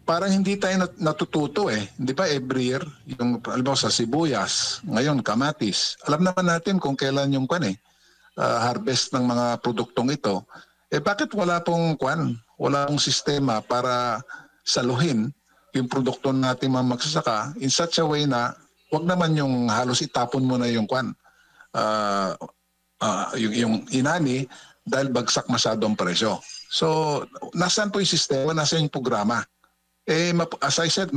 parang hindi tayo natututo eh. Hindi ba every year, yung alam mo, sa sibuyas, ngayon kamatis. Alam naman natin kung kailan yung harvest ng mga produktong ito. Eh bakit wala pong wala pong sistema para saluhin yung produkto natin mga magsasaka in such a way na wag naman yung halos itapon mo na yung yung inani dahil bagsak masyado ang presyo. So, nasaan po yung sistema, nasaan yung programa? Eh, as I said,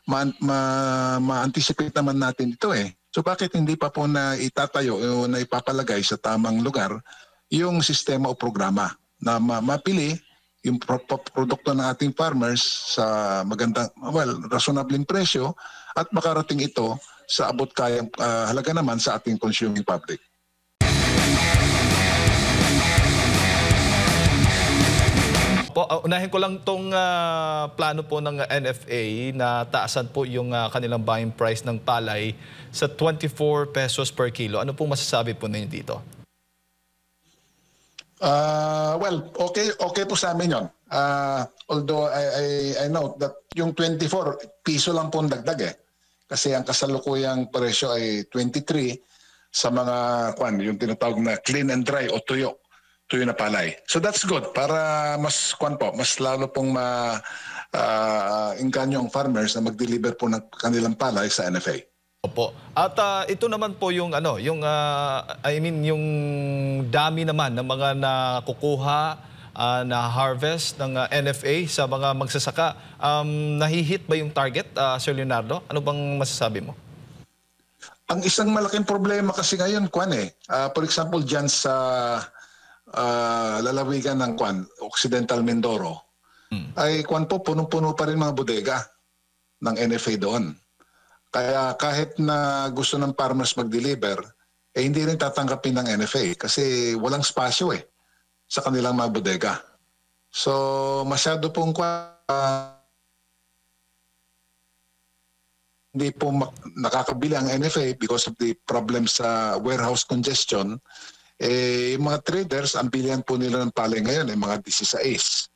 ma-anticipate naman natin ito eh. So, bakit hindi pa po na itatayo o na ipapalagay sa tamang lugar yung sistema o programa na mapili yung produkto ng ating farmers sa magandang, reasonabling presyo at makarating ito sa abot kayang halaga naman sa ating consuming public. Unahin ko lang tong plano po ng NFA na taasan po yung kanilang buying price ng palay sa 24 pesos per kilo. Ano pong masasabi po ninyo dito? Okay po sa amin yun. Although I know that yung 24 piso lang po ang dagdag eh. Kasi ang kasalukuyang presyo ay 23 sa mga yung tinatawag na clean and dry o tuyo na palay. So that's good para mas mas lalo pong inganyo ang farmers na mag-deliver po ng kanilang palay sa NFA. Opo. At ito naman po yung yung dami naman ng mga nakukuha na harvest ng NFA sa mga magsasaka. Nahihit ba yung target, Sir Leonardo? Ano bang masasabi mo? Ang isang malaking problema kasi ngayon, for example, dyan sa lalawigan ng Occidental Mindoro, ay punong-puno pa rin mga bodega ng NFA doon. Kaya kahit na gusto ng farmers mag-deliver, eh hindi rin tatanggapin ng NFA kasi walang spasyo sa kanilang mga bodega. So masyado pong hindi po nakakabili ang NFA because of the problem sa warehouse congestion. Yung mga traders, ang bilihan po nila ng palay ngayon ay mga 17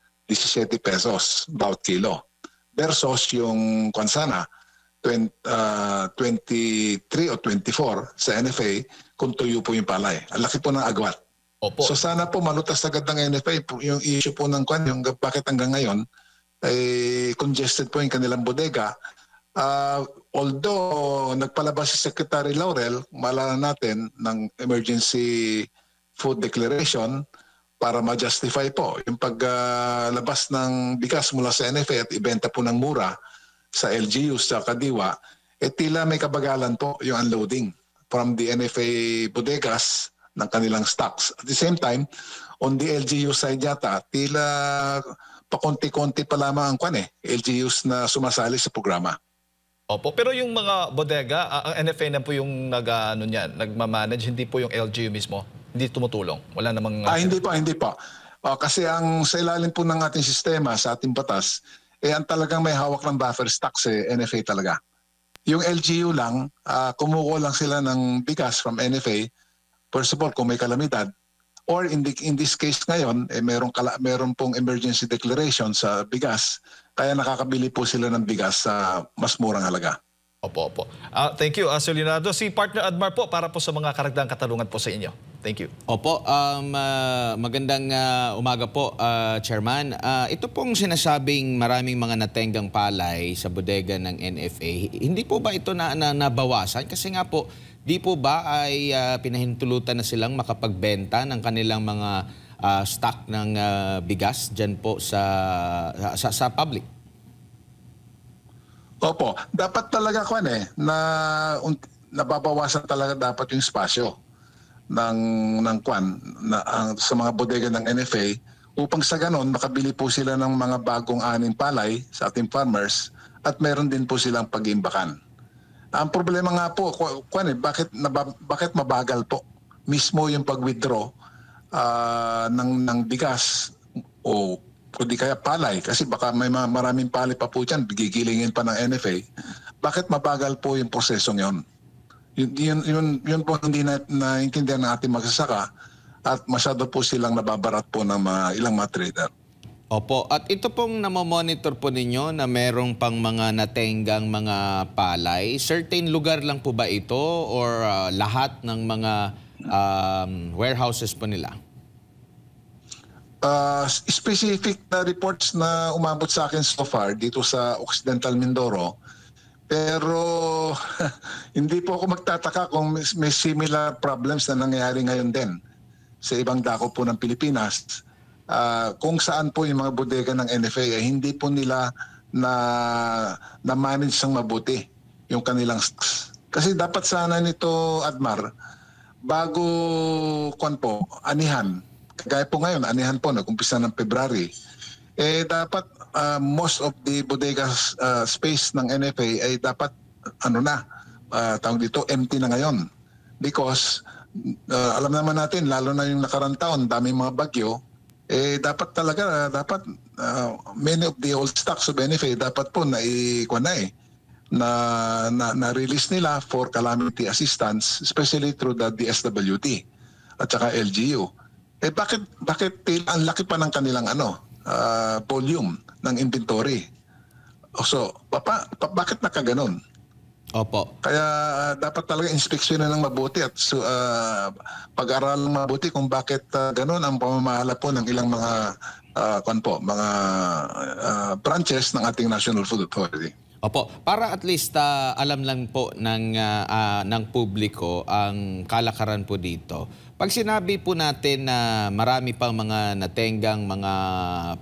pesos bawat kilo. Versus yung 23 o 24 sa NFA kung tuyo po yung palay. Ang laki po ng agwat. Opo. So sana po malutas agad ng NFA yung issue po ng yung bakit hanggang ngayon ay congested po yung kanilang bodega. Although nagpalabas si Secretary Laurel, maalala natin ng emergency food declaration para ma-justify po yung paglabas ng bigas mula sa NFA at ibenta po ng mura sa LGUs sa Kadiwa, tila may kabagalan po yung unloading from the NFA bodegas ng kanilang stocks. At the same time, on the LGU side yata, tila pakonti-konti pa lamang ang LGUs na sumasali sa programa. Opo, pero yung mga bodega, ang NFA na po yung nagmamanage, hindi po yung LGU mismo. Hindi tumutulong. Wala namang hindi pa. Kasi sa ilalim po ng ating sistema, sa ating batas, ang talagang may hawak ng buffer stocks NFA talaga. Yung LGU lang, kumukuha lang sila ng bigas from NFA, first of all, kung may kalamidad, or in this case ngayon, meron pong emergency declaration sa bigas, kaya nakakabili po sila ng bigas sa mas murang halaga. Opo. Thank you, Sir Leonardo. Si Partner Admar po para po sa mga karagdagang katanungan po sa inyo. Thank you. Opo, magandang umaga po, Chairman. Ito pong sinasabing maraming mga natenggang palay sa bodega ng NFA, hindi po ba ito nabawasan? Kasi nga po, di po ba ay pinahintulutan na silang makapagbenta ng kanilang mga stock ng bigas dyan po sa public? Opo, dapat talaga na nababawasan talaga dapat yung spasyo sa mga bodega ng NFA upang sa ganon makabili po sila ng mga bagong aning palay sa ating farmers at meron din po silang pag-iimbakan. Ang problema nga po, bakit mabagal po mismo yung pag-withdraw ng bigas o kundi kaya palay, kasi baka may maraming palay pa po dyan, gigilingin pa ng NFA. Bakit mabagal po yung prosesong yon? Yun po hindi naintindihan ng ating magsasaka at masyado po silang nababarat po ng ilang mga trader. Opo, at ito pong namomonitor po ninyo na merong pang mga natenggang mga palay. Certain lugar lang po ba ito or lahat ng mga warehouses po nila? Specific na reports na umabot sa akin so far dito sa Occidental Mindoro, pero hindi po ako magtataka kung may similar problems na nangyayari ngayon din sa ibang dako po ng Pilipinas. Kung saan po yung mga bodega ng NFA ay hindi po nila na-manage ng mabuti yung kanilang stocks. Kasi dapat sana nito, Admar, bago anihan, kagaya po ngayon, anihan po, nag-umpisa ng February, dapat most of the bodega space ng NFA ay dapat, tawag dito, empty na ngayon. Because, alam naman natin, lalo na yung nakarang taon, daming mga bagyo, dapat many of the old stocks of NFA dapat po na-release nila for calamity assistance, especially through the DSWD at saka LGU. Bakit ang laki pa ng kanilang volume ng inventory? So, bakit nakaganon? Opo. Kaya dapat talaga inspeksyonan ng mabuti at pag-aralan ng mabuti kung bakit gano'n ang pamamahala po ng ilang mga branches ng ating National Food Authority. Opo, para at least alam lang po ng publiko ang kalakaran po dito. Pag sinabi po natin na marami pang mga natenggang mga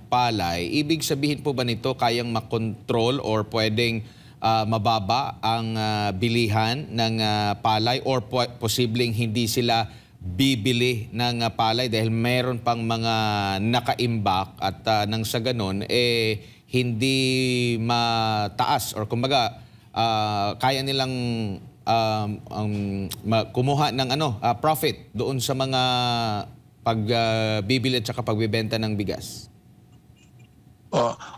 palay, ibig sabihin po ba nito kayang makontrol or pwedeng mababa ang bilihan ng palay or posibleng hindi sila bibili ng palay dahil meron pang mga nakaimbak at nang sa ganun hindi mataas or kumbaga kaya nilang kumuha ng profit doon sa mga pagbibili at saka pagbebenta ng bigas.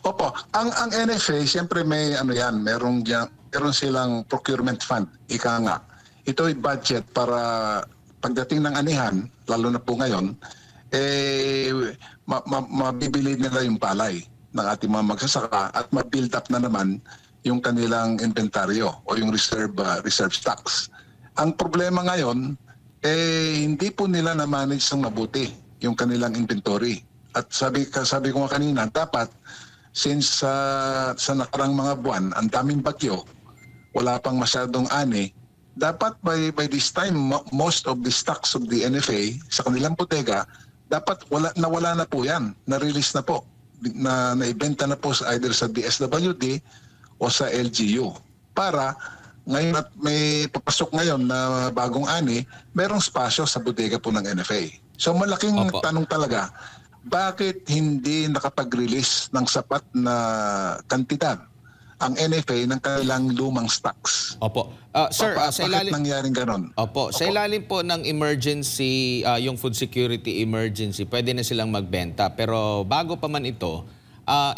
Opo. Ang NFA, siyempre may meron silang procurement fund, ika nga. Ito ay budget para pagdating ng anihan, lalo na po ngayon, mabibili nila yung palay ng ating mga magsasaka at ma-build up na naman yung kanilang inventaryo o yung reserve stocks. Ang problema ngayon, hindi po nila na-manage ng mabuti yung kanilang inventory. At sabi ko nga kanina, dapat since sa nakarang mga buwan, ang daming bagyo, wala pang masyadong ani, dapat by this time, most of the stocks of the NFA sa kanilang bodega, dapat wala na po yan, na-release na po, na-ibenta na po either sa DSWD o sa LGU. Para ngayon at may papasok ngayon na bagong ani, merong spasyo sa bodega po ng NFA. So malaking tanong talaga, bakit hindi nakapag-release ng sapat na kantidad ang NFA ng kanilang lumang stocks? Opo. Sir, bakit nangyaring ganon? Opo. Sa ilalim po ng emergency, yung food security emergency, pwede na silang magbenta. Pero bago pa man ito,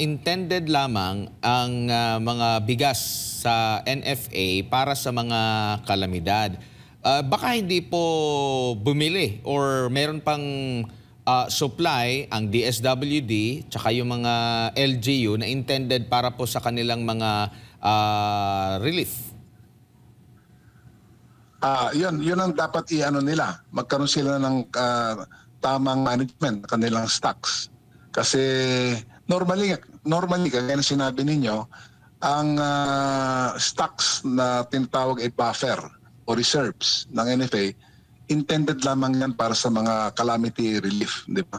intended lamang ang mga bigas sa NFA para sa mga kalamidad. Baka hindi po bumili or meron pang supply ang DSWD tsaka yung mga LGU na intended para po sa kanilang mga relief. Yun ang dapat nila. Magkaroon sila ng tamang management ng kanilang stocks. Kasi normally kagaya na sinabi ninyo, ang stocks na tinatawag ay buffer o reserves ng NFA, intended lamang yan para sa mga calamity relief, di ba?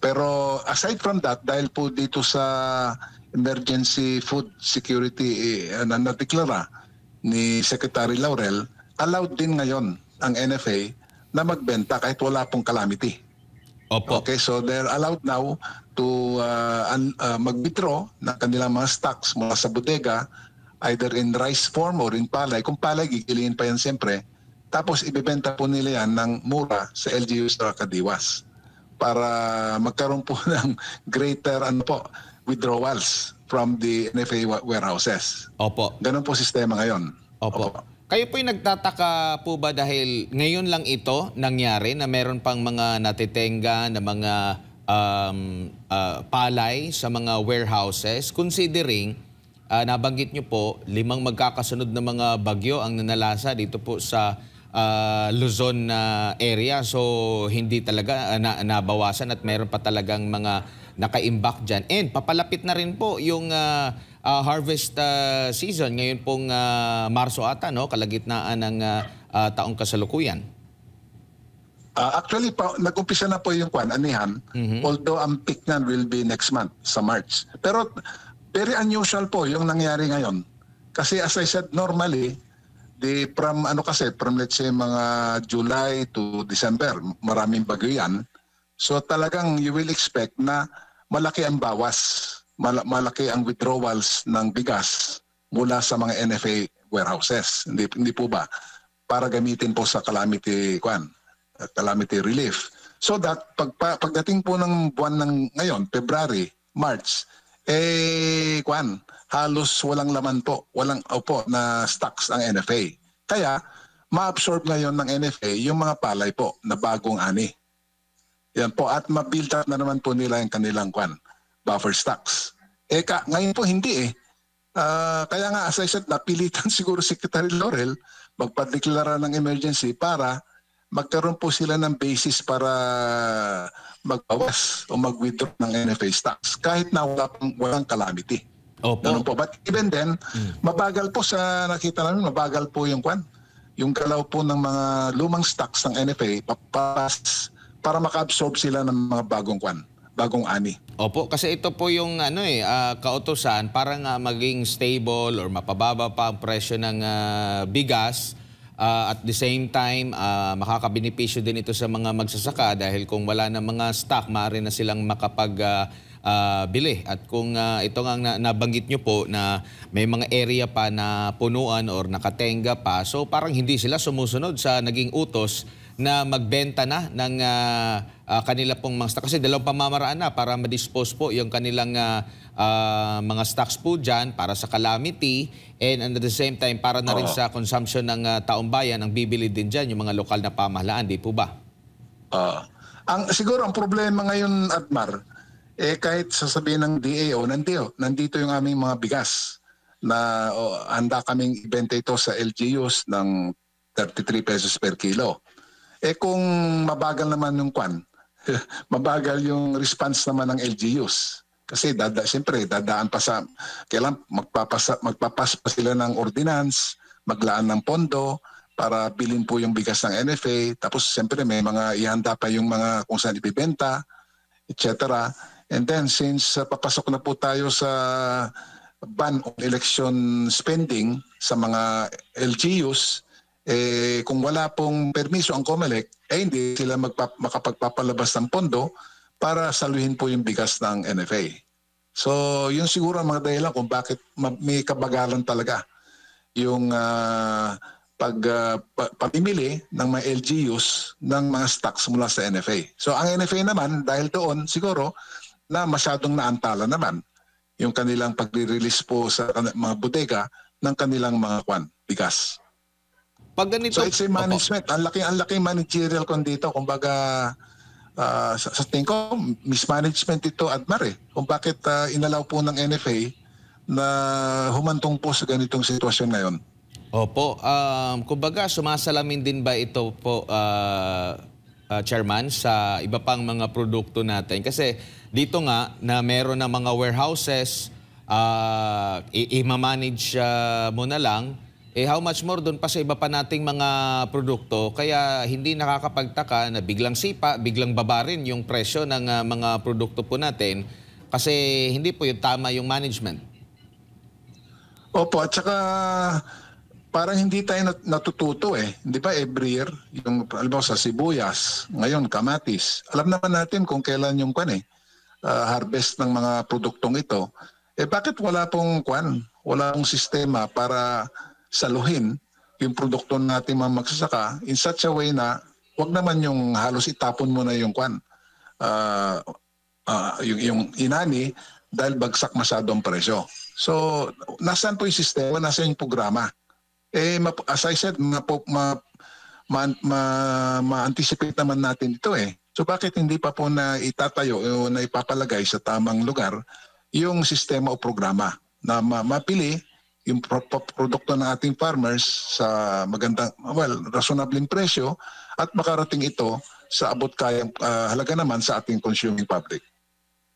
Pero aside from that, dahil po dito sa emergency food security na nadeklara ni Secretary Laurel, allowed din ngayon ang NFA na magbenta kahit wala pong calamity. Opo. Okay, so they're allowed now to mag-withdraw ng kanilang mga stocks mula sa bodega, either in rice form or in palay. Kung palay, gigiliin pa yan siyempre. Tapos ibebenta po nila yan ng mura sa LGU sa Kadiwas para magkaroon po ng greater withdrawals from the NFA warehouses. Opo. Ganun po sistema ngayon. Opo. Kayo po'y nagtataka po ba dahil ngayon lang ito nangyari na meron pang mga natitenga na mga palay sa mga warehouses, considering nabanggit nyo po, 5 magkakasunod na mga bagyo ang nanalasa dito po sa Luzon area. So hindi talaga nabawasan at meron pa talagang mga naka-imbak dyan. And papalapit na rin po yung harvest season. Ngayon pong Marso ata, no? Kalagitnaan ng taong kasalukuyan. Actually, nag-umpisa na po yung anihan, although ang peak niyan will be next month, sa March. Pero very unusual po yung nangyari ngayon. Kasi as I said, normally, from let's say mga July to December, maraming bagyo yan. So talagang you will expect na malaki ang bawas, malaki ang withdrawals ng bigas mula sa mga NFA warehouses. Hindi po ba? Para gamitin po sa calamity relief. So that pagdating po ng buwan ng ngayon, February, March, halos walang laman po, na stocks ang NFA. Kaya ma-absorb ngayon ng NFA yung mga palay po na bagong ani. Yan po, at ma-build up na naman po nila yung kanilang buffer stocks. Ngayon po hindi kaya nga, as I said, napilitan siguro Secretary Laurel magpadeklara ng emergency para magkaroon po sila ng basis para magbawas o mag-withdraw ng NFA stocks kahit na walang calamity. Opo. Ganun po. But even then, mabagal po sa nakita namin, mabagal po yung yung galaw po ng mga lumang stocks ng NFA para maka-absorb sila ng mga bagong ani. Opo, kasi ito po yung kautusan para nga maging stable or mapababa pa ang presyo ng bigas. At the same time, makakabenepisyo din ito sa mga magsasaka dahil kung wala na mga stock, maaari na silang makapag-bili. At kung ito nga nabanggit nyo po na may mga area pa na punuan or nakatenga pa, so parang hindi sila sumusunod sa naging utos na magbenta na ng kanila pong mga stock. Kasi dalawang pamamaraan na para ma-dispose po yung kanilang mga stocks po dyan para sa calamity and at the same time para na rin sa consumption ng taong bayan ang bibili din dyan yung mga lokal na pamahalaan, di po ba? Siguro ang problema ngayon, Admar, kahit sasabihin ng DAO, nandito yung aming mga bigas na handa kaming ibenta ito sa LGUs ng 33 pesos per kilo. Kung mabagal naman yung mabagal yung response naman ng LGUs. Kasi siyempre, dadaan pa sa, kailan magpapas pa sila ng ordinance, maglaan ng pondo para bilhin po yung bigas ng NFA. Tapos siyempre may mga ihanda pa yung mga kung saan ibibenta, etc. And then since papasok na po tayo sa ban on election spending sa mga LGUs, kung wala pong permiso ang COMELEC, hindi sila makapagpapalabas ng pondo para saluhin po yung bigas ng NFA. So, yun siguro ang mga dahilan kung bakit may kabagalan talaga yung pamimili ng mga LGUs ng mga stocks mula sa NFA. So, ang NFA naman, dahil doon, siguro, na masyadong naantala naman yung kanilang pagre-release po sa mga bodega ng kanilang mga bigas. Pag ganito, So it's a management. Ang laking managerial dito. Kumbaga, sa tingin ko, mismanagement ito, Admar kung bakit inalaw po ng NFA na humantong po sa ganitong sitwasyon ngayon. Opo. Kumbaga, sumasalamin din ba ito po, Chairman, sa iba pang mga produkto natin? Kasi dito nga na meron na mga warehouses, i-manage mo na lang, how much more doon pa sa iba pa nating mga produkto. Kaya hindi nakakapagtaka na biglang sipa, biglang baba rin yung presyo ng mga produkto po natin kasi hindi po yung tama yung management. Opo, at saka parang hindi tayo natututo Hindi ba every year, yung alam sa sibuyas, ngayon kamatis. Alam naman natin kung kailan yung harvest ng mga produktong ito. Bakit wala pong wala pong sistema para saluhin yung produkto natin mga magsasaka in such a way na wag naman yung halos itapon mo na yung yung inani dahil bagsak masyado ang presyo. So, nasaan po yung sistema, nasaan yung programa? As I said, ma-anticipate naman natin ito So bakit hindi pa po na itatayo o na ipapalagay sa tamang lugar yung sistema o programa na mapili yung produkto ng ating farmers sa magandang, reasonabling presyo at makarating ito sa abot kayang halaga naman sa ating consuming public.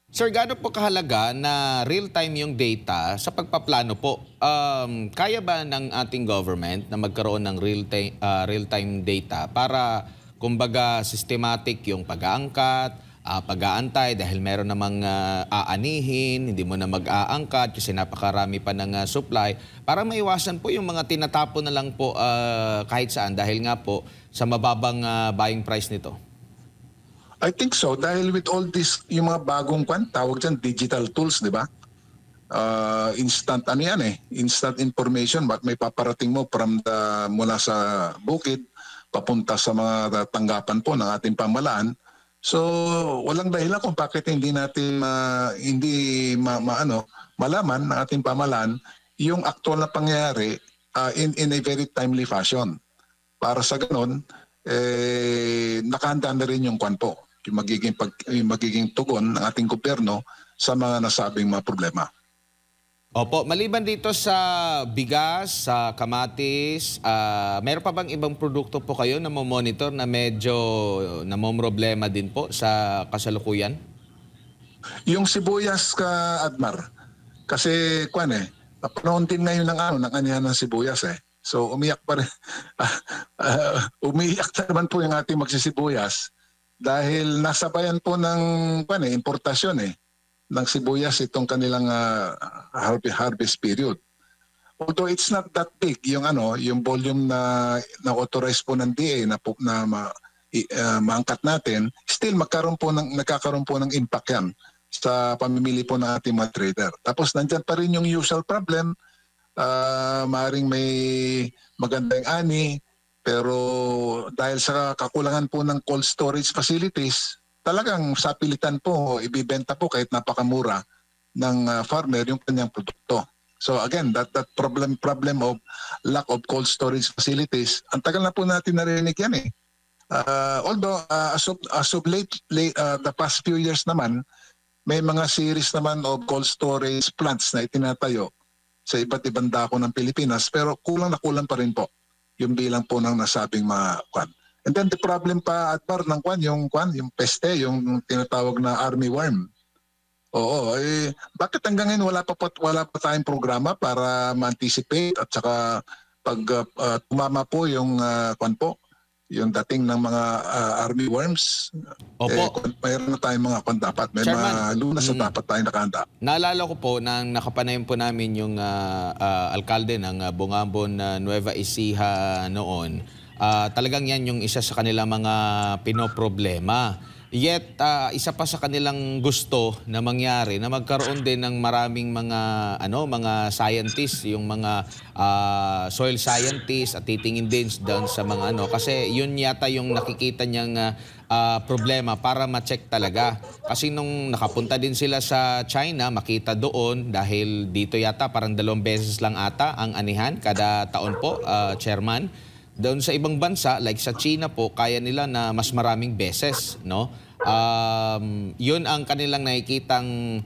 Sir, gaano po kahalaga na real-time yung data sa pagpaplano po? Kaya ba ng ating government na magkaroon ng real-time data para kumbaga systematic yung pag-aangkat, pag-aantay dahil meron namang aanihin, hindi mo na mag-aangkat kasi napakarami pa ng supply para maiwasan po yung mga tinatapon na lang po kahit saan dahil nga po sa mababang buying price nito? I think so dahil with all this yung mga bagong tawag dyan digital tools, di ba? Instant ano yan instant information may paparating mo mula sa bukid papunta sa mga tanggapan po ng ating pamahalaan. So walang dahilan kung bakit hindi natin malaman ng ating pamahalaan yung aktual na pangyayari in a very timely fashion. Para sa ganun nakahanda na rin yung yung magiging tugon ng ating gobyerno sa mga nasabing mga problema. Opo, maliban dito sa bigas, sa kamatis, meron pa bang ibang produkto po kayo na monitor na medyo namomroblema din po sa kasalukuyan? Yung sibuyas ka, Admar, kasi panahon din ngayon ng anihan ng sibuyas So umiyak pa rin. Umiyak naman po yung ating magsisibuyas dahil nasabayan po ng importasyon ng sibuyas itong kanilang harvest period. Although it's not that big yung volume na authorized po ng DA na maangkat natin, still nagkakaroon po ng impact yan sa pamimili po ng ating mga trader. Tapos nandyan pa rin yung usual problem, maaaring may magandang ani, pero dahil sa kakulangan po ng cold storage facilities, talagang sa pilitan po, ibibenta po kahit napakamura ng farmer yung kanyang produkto. So again, that problem of lack of cold storage facilities, ang tagal na po natin narinig yan although as of late, the past few years naman, may mga series naman of cold storage plants na itinatayo sa iba't ibang dako ng Pilipinas, pero kulang na kulang pa rin po yung bilang po ng nasabing mga And then the problem pa at ng yung peste, yung tinatawag na army worm. Oo, bakit hanggang ngayon wala pa tayong programa para ma-anticipate at saka pag tumama po yung yung dating ng mga army worms. Opo. Mayroon na tayong mga dapat. May Chairman, mga lunas na dapat tayong nakahanda. Naalala ko po nang nakapanayon po namin yung alkalde ng Bungabon Nueva Ecija noon. Talagang yan yung isa sa kanilang mga pinoproblema. Yet, isa pa sa kanilang gusto na mangyari na magkaroon din ng maraming mga scientists, yung mga soil scientists at titingin din doon sa mga kasi yun yata yung nakikita niyang problema para ma-check talaga. Kasi nung nakapunta din sila sa China, makita doon dahil dito yata parang 2 beses lang ata ang anihan kada taon po, Chairman. Doon sa ibang bansa, like sa China po, kaya nila na mas maraming beses, no? Yun ang kanilang nakikitang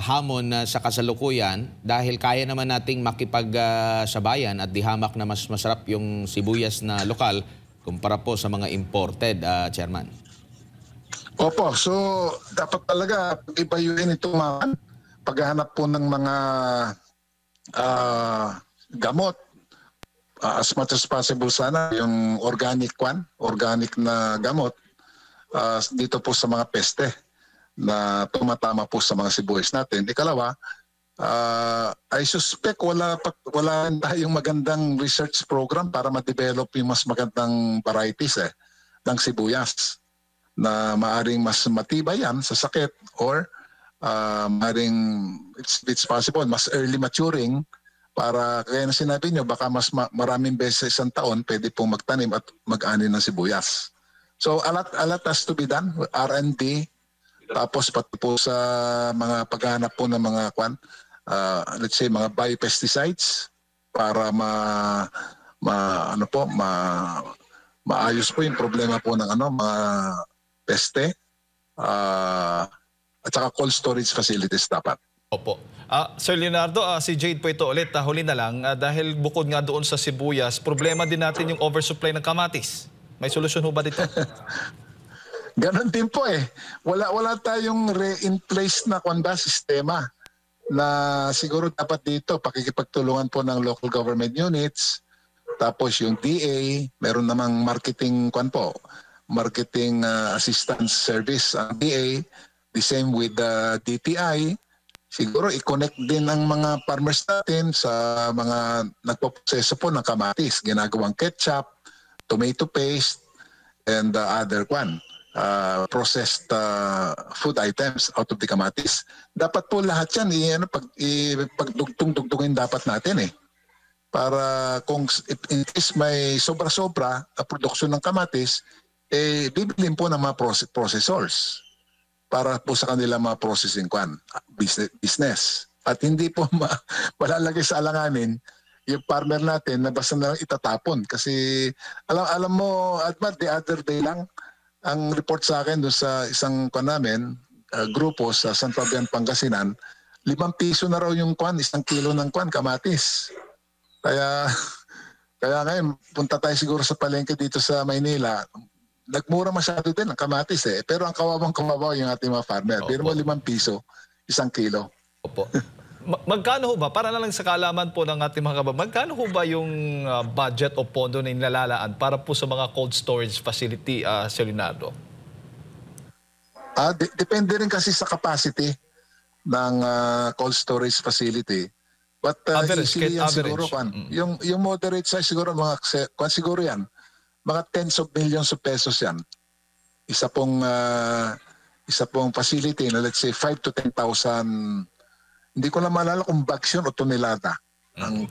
hamon sa kasalukuyan dahil kaya naman nating makipagsabayan at dihamak na mas masarap yung sibuyas na lokal kumpara po sa mga imported, Chairman. Opo, so dapat talaga pag-ibayuin itong paghahanap po ng mga gamot. As much as possible sana yung organic na gamot dito po sa mga peste na tumatama po sa mga sibuyas natin. Ikalawa, I suspect wala tayong magandang research program para ma-develop yung mas magandang varieties ng sibuyas na maaring mas matibay yan sa sakit or maaring it's possible mas early maturing para kaya na sinabi nyo, baka mas maraming beses isang taon pwede pong magtanim at mag-ani ng sibuyas. So a lot has to be done, R&D, tapos pati po sa mga paghahanap po ng mga let's say mga biopesticides para maayos po yung problema po ng mga peste, at saka cold storage facilities dapat. Opo. Sir Leonardo, si Jade po ito ulit. Huli na lang, dahil bukod nga doon sa sibuyas, problema din natin yung oversupply ng kamatis. May solusyon ho ba dito? Ganon din po eh. Wala tayong in place na sistema na siguro dapat dito pakikipagtulungan po ng local government units, tapos yung DA, meron namang marketing assistance service ang DA, the same with the DTI. Siguro i-connect din ang mga farmers natin sa mga nagpoproseso po ng kamatis, ginagawang ketchup, tomato paste, and other processed food items out of the kamatis. Dapat po lahat yan pagdugtong-dugtungin dapat natin eh. Para kung in case may sobra-sobra na produksyon ng kamatis, bibilin po ng mga processors para po sa kanila mga processing business. At hindi po malalagay sa alanganin yung farmer natin na basta na itatapon. Kasi alam mo, Admar, the other day lang, ang report sa akin doon sa isang grupo sa San Fabian, Pangasinan, 5 piso na raw yung 1 kilo ng kamatis. Kaya ngayon, punta tayo siguro sa palengke dito sa Maynila. Nagmura masyado din ang kamatis eh. Pero ang kawawang-kawawa yung ating mga farmer. Pero mo 5 piso, 1 kilo. Opo. Magkano ho ba, para na lang sa kaalaman po ng ating mga kababayan, magkano ho ba yung budget o pondo na inalalaan para po sa mga cold storage facility, Sir Leonardo? Depende rin kasi sa capacity ng cold storage facility. But easily yan siguro, yung moderate size siguro, siguro yan, mga tens of millions of pesos yan. Isa pong facility na let's say 5 to 10,000. Hindi ko na maalala kung bags yun o tonelada ang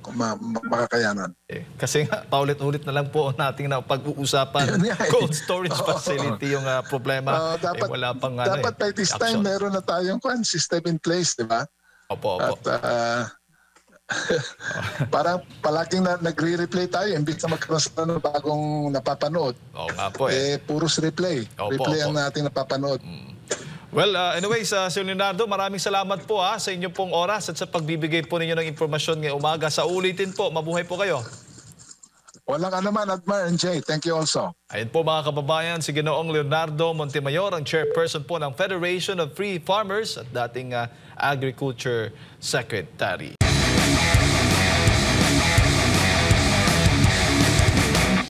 makakayanan. Kasi nga, paulit-ulit na lang po natin na pag-uusapan cold storage facility yung problema. Wala pang dapat by this time meron na tayong system in place, di ba? Opo. At parang palaging nagre-replay tayo imbis na magkaroon ng bagong napapanood. Oo nga po eh. Puros replay. Replay ang nating napapanood. Well, anyways, Sir Leonardo, maraming salamat po sa inyong pong oras at sa pagbibigay po ninyo ng impormasyon ngayong umaga. Sa ulitin po, mabuhay po kayo. Walang anuman, Admar and Jay. Thank you also. Ayun po mga kababayan, si Ginoong Leonardo Montemayor, ang chairperson po ng Federation of Free Farmers at dating Agriculture Secretary.